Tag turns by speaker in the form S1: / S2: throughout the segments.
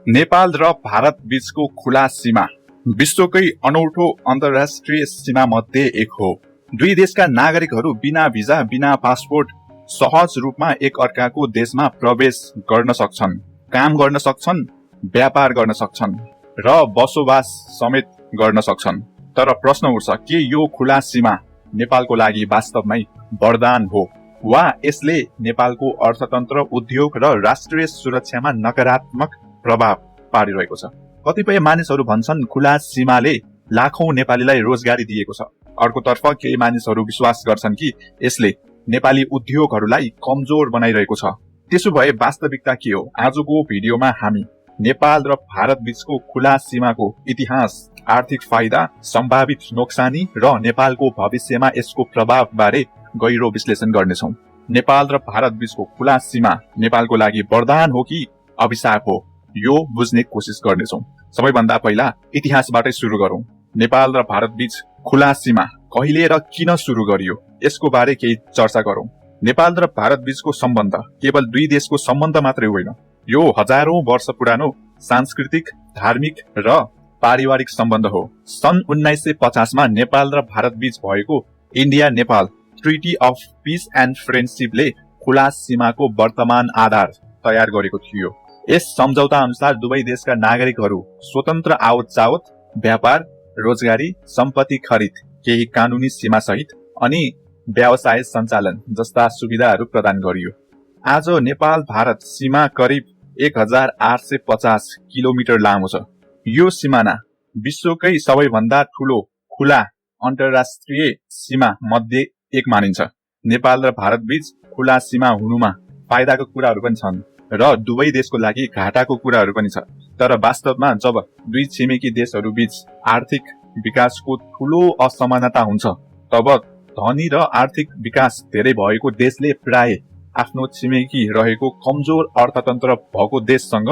S1: नेपाल र भारत बीचको खुला सीमा विश्वकै अनौठो अन्तर्राष्ट्रिय सीमा मध्ये एक हो। दुई देशका नागरिकहरू बिना भिजा, बिना पासपोर्ट सहज रूपमा एक अर्काको देशमा प्रवेश गर्न सक्छन्, काम गर्न सक्छन्, व्यापार गर्न सक्छन् र बसोबास समेत गर्न सक्छन्। तर प्रश्न उठ्छ, के यो खुला सीमा नेपालको लागि वास्तवमै वरदान हो वा यसले नेपालको अर्थतन्त्र, उद्योग र राष्ट्रिय सुरक्षामा नकारात्मक प्रभाव पारिरहेको छ? कतिपय मानिसहरू भन्छन् खुला सीमाले लाखौं नेपालीलाई रोजगारी दिएको छ। अर्कोतर्फ केही मानिसहरू विश्वास गर्छन् कि यसले नेपाली उद्योगहरूलाई कमजोर बनाइरहेको छ। त्यसो भए वास्तविकता के हो? आजको भिडियोमा हामी नेपाल र भारत बीचको खुला सीमाको इतिहास, आर्थिक फाइदा, सम्भावित नोक्सानी र नेपालको भविष्यमा यसको प्रभाव बारे गहिरो विश्लेषण गर्नेछौँ। नेपाल र भारत बीचको खुला सीमा नेपालको लागि वरदान हो कि अभिशाप हो, यो बुझ्ने कोसिस गर्नेछौँ। सबैभन्दा पहिला इतिहासबाटै सुरु गरौँ। नेपाल र भारत बीच खुला सीमा कहिले र किन सुरु गरियो, यसको बारे केही चर्चा गरौँ। नेपाल र भारत बीचको सम्बन्ध केवल दुई देशको सम्बन्ध मात्रै होइन, यो हजारौं वर्ष पुरानो सांस्कृतिक, धार्मिक र पारिवारिक सम्बन्ध हो। सन् 1950 मा नेपाल र भारत बीच भएको India Nepal treaty of peace and फ्रेन्डशिपले खुला सीमाको वर्तमान आधार तयार गरेको थियो। यस सम्झौता अनुसार दुवै देशका नागरिकहरू स्वतन्त्र आवत जावत, व्यापार, रोजगारी, सम्पत्ति खरिद, केही कानूनी सीमा सहित अनि व्यवसाय सञ्चालन जस्ता सुविधाहरू प्रदान गरियो। आज नेपाल भारत सीमा करिब 1850 किलोमिटर लामो छ। यो सिमाना विश्वकै सबैभन्दा ठूलो खुला अन्तर्राष्ट्रिय सीमा मध्ये एक मानिन्छ। नेपाल र भारत बीच खुला सीमा हुनुमा फाइदाको कुराहरू पनि छन् र दुवै देशको लागि घाटाको कुराहरू पनि छ। तर वास्तवमा जब दुई छिमेकी देशहरू बीच आर्थिक विकासको ठूलो असमानता हुन्छ, तब धनी र आर्थिक विकास धेरै भएको देशले प्राय आफ्नो छिमेकी रहेको कमजोर अर्थतन्त्र भएको देशसँग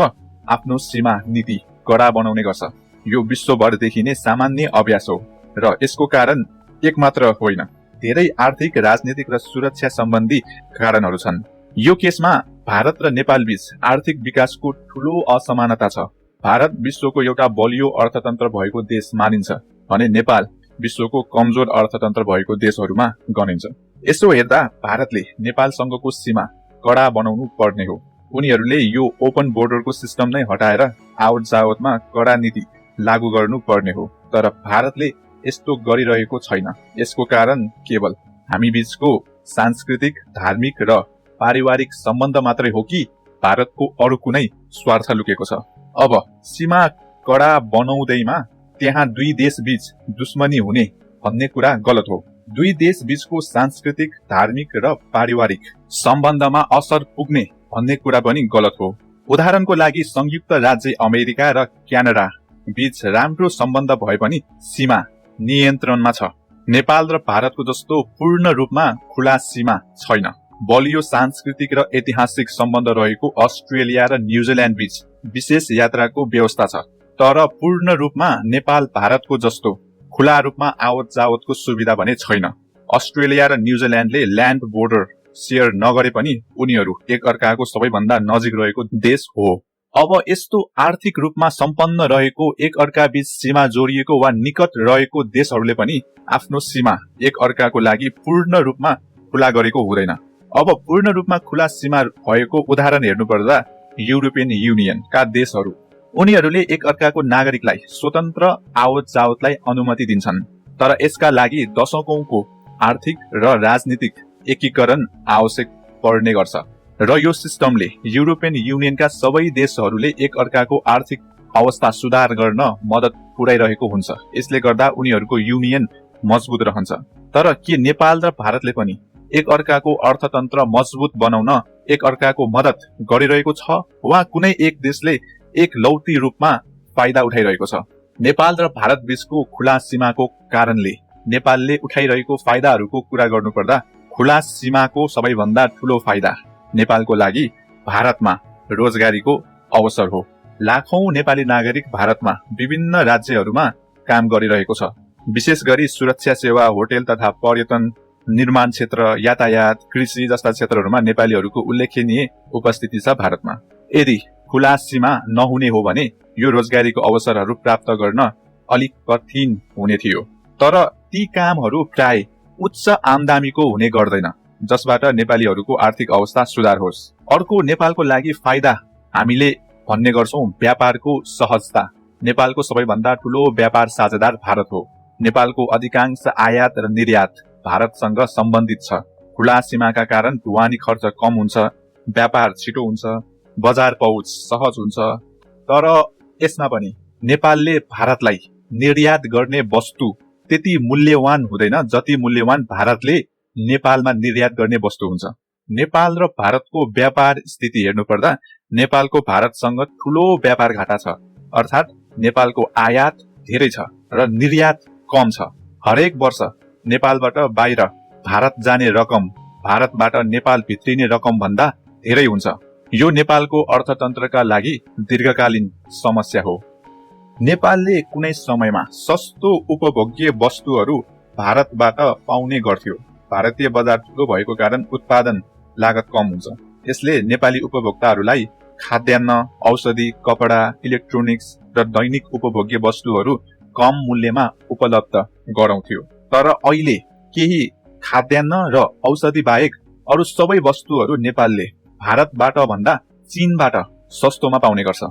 S1: आफ्नो सीमा नीति कडा बनाउने गर्छ। यो विश्वभर देखिने सामान्य अभ्यास हो र यसको कारण एक मात्र होइन, धेरै आर्थिक, राजनीतिक र सुरक्षा सम्बन्धी कारणहरू छन्। यो केसमा भारत र नेपाल बीच आर्थिक विकासको ठूलो असमानता छ। भारत विश्वको एउटा बलियो अर्थतन्त्र भएको देश मानिन्छ भने नेपाल विश्वको कमजोर अर्थतन्त्र भएको देशहरूमा गनिन्छ। यसो हेर्दा भारतले नेपालसँगको सीमा कडा बनाउनु पर्ने हो। उनीहरूले यो ओपन बोर्डरको सिस्टम नै हटाएर आवत जावतमा कडा नीति लागू गर्नु पर्ने हो। तर भारतले यस्तो गरिरहेको छैन। यसको कारण केवल हामी बीचको सांस्कृतिक, धार्मिक र पारिवारिक सम्बन्ध मात्रै हो कि भारतको अरू कुनै स्वार्थ लुकेको छ? अब सीमा कडा बनाउँदैमा त्यहाँ दुई देश बीच दुश्मनी हुने भन्ने कुरा गलत हो। दुई देश बीचको सांस्कृतिक, धार्मिक र पारिवारिक सम्बन्धमा असर पुग्ने भन्ने कुरा पनि गलत हो। उदाहरणको लागि संयुक्त राज्य अमेरिका र क्यानाडा बीच राम्रो सम्बन्ध भए पनि सीमा नियन्त्रणमा छ। नेपाल र भारतको जस्तो पूर्ण रूपमा खुला सीमा छैन। बलियो सांस्कृतिक र ऐतिहासिक सम्बन्ध रहेको अस्ट्रेलिया र न्युजिल्यान्ड बीच विशेष यात्राको व्यवस्था छ। तर पूर्ण रूपमा नेपाल भारतको जस्तो खुला रूपमा आवत जावतको सुविधा भने छैन। अस्ट्रेलिया र न्युजिल्यान्डले ल्यान्ड बोर्डर शेयर नगरे पनि उनीहरू एक अर्काको सबैभन्दा नजिक रहेको देश हो। अब यस्तो आर्थिक रूपमा सम्पन्न रहेको, एक अर्का बीच सीमा जोडिएको वा निकट रहेको देशहरूले पनि आफ्नो सीमा एक अर्काको लागि पूर्ण रूपमा खुला गरेको हुँदैन। अब पूर्ण रूपमा खुला सीमा भएको उदाहरण हेर्नुपर्दा युरोपियन युनियनका देशहरू, उनीहरूले एक अर्काको नागरिकलाई स्वतन्त्र आवत जावतलाई अनुमति दिन्छन्। तर यसका लागि दशकौंको आर्थिक र राजनीतिक एकीकरण आवश्यक पर्ने गर्छ र यो सिस्टमले युरोपियन युनियनका सबै देशहरूले एक अर्काको आर्थिक अवस्था सुधार गर्न मद्दत पुर्याइरहेको हुन्छ। यसले गर्दा उनीहरूको युनियन मजबुत रहन्छ। तर के नेपाल र भारतले पनि एक अर्काको अर्थतन्त्र मजबुत बनाउन एक अर्काको मद्दत गरिरहेको छ वा कुनै एक देशले एक लौती रूपमा फाइदा उठाइरहेको छ? नेपाल र भारत बीचको खुला सीमाको कारणले नेपालले उठाइरहेको फाइदाहरूको कुरा गर्नुपर्दा खुला सीमाको सबैभन्दा ठूलो फाइदा नेपालको लागि भारतमा रोजगारीको अवसर हो। लाखौं नेपाली नागरिक भारतमा विभिन्न राज्यहरूमा काम गरिरहेको छ। विशेष गरी सुरक्षा सेवा, होटेल तथा पर्यटन, निर्माण क्षेत्र, यातायात, कृषि जस्ता क्षेत्रहरूमा नेपालीहरूको उल्लेखनीय उपस्थिति छ भारतमा। यदि खुला सीमा नहुने हो भने यो रोजगारीको अवसरहरू प्राप्त गर्न अलिक कठिन हुने थियो। तर ती कामहरू प्राय उच्च आमदामीको हुने गर्दैन जसबाट नेपालीहरूको आर्थिक अवस्था सुधार होस्। अर्को नेपालको लागि फाइदा हामीले भन्ने गर्छौं व्यापारको सहजता। नेपालको सबैभन्दा ठूलो व्यापार साझेदार भारत हो। नेपालको अधिकांश आयात र निर्यात भारतसँग सम्बन्धित छ। खुला सीमाका कारण ढुवानी खर्च कम हुन्छ, व्यापार छिटो हुन्छ, बजार पहुँच सहज हुन्छ। तर यसमा पनि नेपालले भारतलाई निर्यात गर्ने वस्तु त्यति मूल्यवान हुँदैन जति मूल्यवान भारतले नेपालमा निर्यात गर्ने वस्तु हुन्छ। नेपाल र भारतको व्यापार स्थिति हेर्नु पर्दा नेपालको भारतसँग ठूलो व्यापार घाटा छ, अर्थात् नेपालको आयात धेरै छ र निर्यात कम छ। हरेक वर्ष नेपालबाट बाहिर भारत जाने रकम भारतबाट नेपाल भित्रिने रकम भन्दा धेरै हुन्छ। यो नेपालको अर्थतन्त्रका लागि दीर्घकालीन समस्या हो। नेपालले कुनै समयमा सस्तो उपभोग्य वस्तुहरू भारतबाट पाउने गर्थ्यो। भारतीय बजार ठूलो भएको कारण उत्पादन लागत कम हुन्छ। यसले नेपाली उपभोक्ताहरूलाई खाद्यान्न, औषधि, कपडा, इलेक्ट्रोनिक्स र दैनिक उपभोग्य वस्तुहरू कम मूल्यमा उपलब्ध गराउँथ्यो। तर अहिले केही खाद्यान्न र औषधि बाहेक अरू सबै वस्तुहरू नेपालले भारतबाट भन्दा चीनबाट सस्तोमा पाउने गर्छ।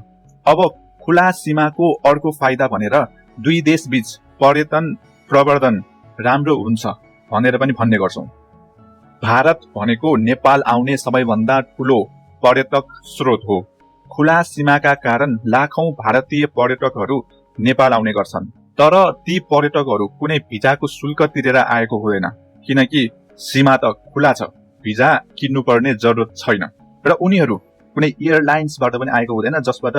S1: अब खुला सीमाको अर्को फाइदा भनेर दुई देश बीच पर्यटन प्रवर्धन राम्रो हुन्छ भनेर पनि भन्ने गर्छौं। भारत भनेको नेपाल आउने सबैभन्दा ठूलो पर्यटक स्रोत हो। खुला सीमाका कारण लाखौं भारतीय पर्यटकहरू नेपाल आउने गर्छन्। तर ती पर्यटकहरू कुनै भिजाको शुल्क तिरेर आएको हुँदैन, किनकि सीमा त खुला छ, भिजा किन्नुपर्ने जरुरत छैन। र उनीहरू कुनै एयरलाइन्सबाट पनि आएको हुँदैन जसबाट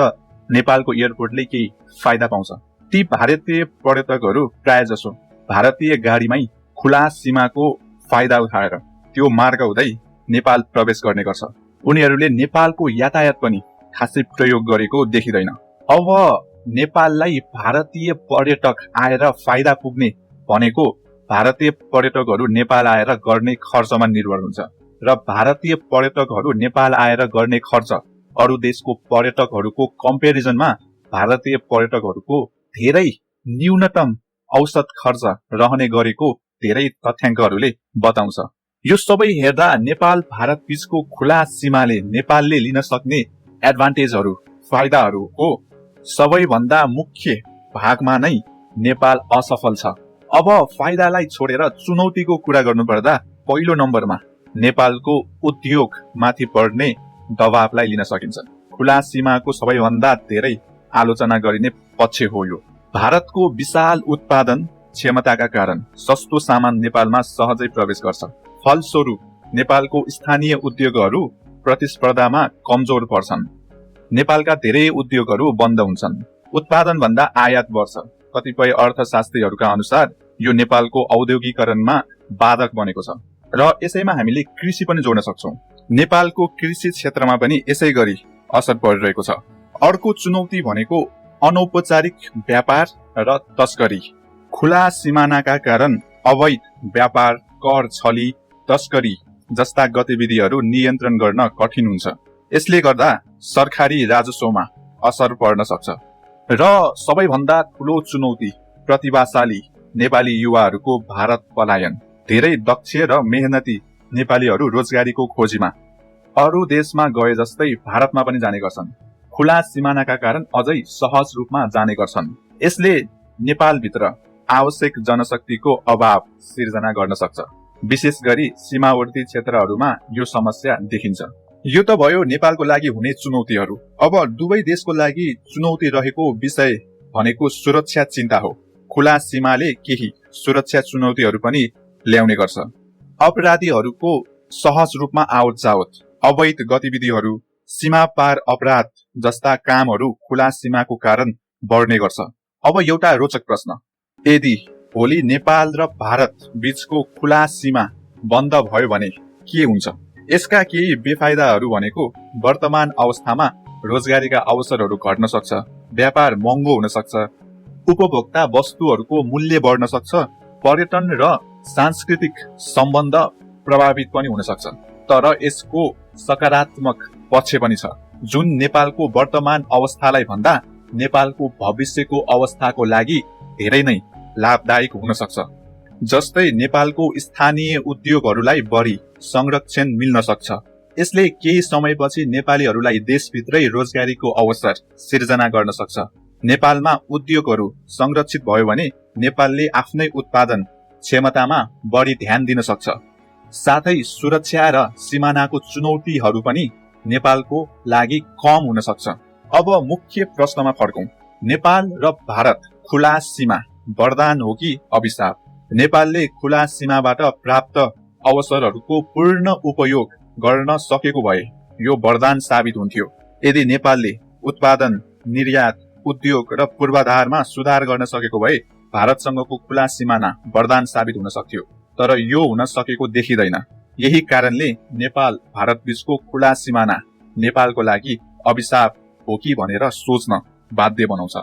S1: नेपालको एयरपोर्टले केही फाइदा पाउँछ। ती भारतीय पर्यटकहरू प्रायजसो भारतीय गाडीमै खुला सीमाको फाइदा उठाएर त्यो मार्ग हुँदै नेपाल प्रवेश गर्ने गर्छ। उनीहरूले नेपालको यातायात पनि खासै प्रयोग गरेको देखिँदैन। अब नेपाललाई भारतीय पर्यटक आएर फाइदा पुग्ने भनेको भारतीय पर्यटकहरू नेपाल आएर गर्ने खर्चमा निर्भर हुन्छ र भारतीय पर्यटकहरू नेपाल आएर गर्ने खर्च अरू देशको पर्यटकहरूको कम्पेरिजनमा भारतीय पर्यटकहरूको धेरै न्यूनतम औसत खर्च रहने गरेको धेरै तथ्याङ्कहरूले बताउँछ। यो सबै हेर्दा नेपाल भारत बीचको खुला सीमाले नेपालले लिन सक्ने एडभान्टेजहरू फाइदाहरूको सबैभन्दा मुख्य भागमा नै नेपाल असफल छ। अब फाइदालाई छोडेर चुनौतीको कुरा गर्नुपर्दा पहिलो नम्बरमा नेपालको उद्योग माथि पर्ने दबावलाई लिन सकिन्छ। खुला सीमाको सबैभन्दा धेरै आलोचना गरिने पक्ष हो यो। भारतको विशाल उत्पादन क्षमताका कारण सस्तो सामान नेपालमा सहजै प्रवेश गर्छ। फलस्वरूप नेपालको स्थानीय उद्योगहरू प्रतिस्पर्धामा कमजोर पर्छन्। नेपालका धेरै उद्योगहरू बन्द हुन्छन्। उत्पादन भन्दा आयात बढ्छ। कतिपय अर्थशास्त्रीहरूका अनुसार यो नेपालको औद्योगिकरणमा बाधक बनेको छ र यसैमा हामीले कृषि पनि जोड्न सक्छौं। नेपालको कृषि क्षेत्रमा पनि यसै गरी असर परिरहेको छ। अर्को चुनौती भनेको अनौपचारिक व्यापार र तस्करी। खुला सिमानाका कारण अवैध व्यापार, कर छली, तस्करी जस्ता गतिविधिहरू नियन्त्रण गर्न कठिन हुन्छ। यसले गर्दा सरकारी राजस्वमा असर पर्न सक्छ। र सबैभन्दा ठूलो चुनौती प्रतिभाशाली नेपाली युवाहरूको भारत पलायन। धेरै दक्ष र मेहनती नेपालीहरू रोजगारीको खोजीमा अरू देशमा गए जस्तै भारतमा पनि जाने गर्छन्। खुला सिमानाका कारण अझै सहज रूपमा जाने गर्छन्। यसले नेपालभित्र आवश्यक जनशक्तिको अभाव सिर्जना गर्न सक्छ। विशेष गरी सीमावर्ती क्षेत्रहरूमा यो समस्या देखिन्छ। यो त भयो नेपालको लागि हुने चुनौतीहरू। अब दुवै देशको लागि चुनौती रहेको विषय भनेको सुरक्षा चिन्ता हो। खुला सीमाले केही सुरक्षा चुनौतीहरू पनि ल्याउने गर्छ। अपराधीहरूको सहज रूपमा आवत जावत, अवैध गतिविधिहरू, सीमा पार अपराध जस्ता कामहरू खुला सीमाको कारण बढ्ने गर्छ। अब एउटा रोचक प्रश्न, यदि भोलि नेपाल र भारत बीचको खुला सीमा बन्द भयो भने के हुन्छ? यसका केही बेफाइदाहरू भनेको वर्तमान अवस्थामा रोजगारीका अवसरहरू घट्न सक्छ, व्यापार महँगो हुन सक्छ, उपभोक्ता वस्तुहरूको मूल्य बढ्न सक्छ, पर्यटन र सांस्कृतिक सम्बन्ध प्रभावित पनि हुन सक्छ। तर यसको सकारात्मक पक्ष पनि छ। जुन नेपालको वर्तमान अवस्थालाई भन्दा नेपालको भविष्यको अवस्थाको लागि धेरै नै लाभदायक हुन सक्छ। जस्तै नेपालको स्थानीय उद्योगहरूलाई बढी संरक्षण मिल्न सक्छ। यसले केही समयपछि नेपालीहरूलाई देशभित्रै रोजगारीको अवसर सिर्जना गर्न सक्छ। नेपालमा उद्योगहरू संरक्षित भयो भने नेपालले आफ्नै उत्पादन क्षमतामा बढी ध्यान दिन सक्छ। साथै सुरक्षा र सिमानाको चुनौतीहरू पनि नेपालको लागि कम हुन सक्छ। अब मुख्य प्रश्नमा फर्कौं। नेपाल र भारत खुला सीमा वरदान हो कि अभिशाप? नेपालले खुला सीमाबाट प्राप्त अवसरहरूको पूर्ण उपयोग गर्न सकेको भए यो वरदान साबित हुन्थ्यो। यदि नेपालले उत्पादन, निर्यात, उद्योग र पूर्वाधारमा सुधार गर्न सकेको भए भारतसँगको खुला सिमाना वरदान साबित हुन सक्थ्यो। तर यो हुन सकेको देखिँदैन। यही कारणले नेपाल भारत बीचको खुला सिमाना नेपालको लागि अभिशाप हो कि भनेर सोच्न बाध्य बनाउँछ।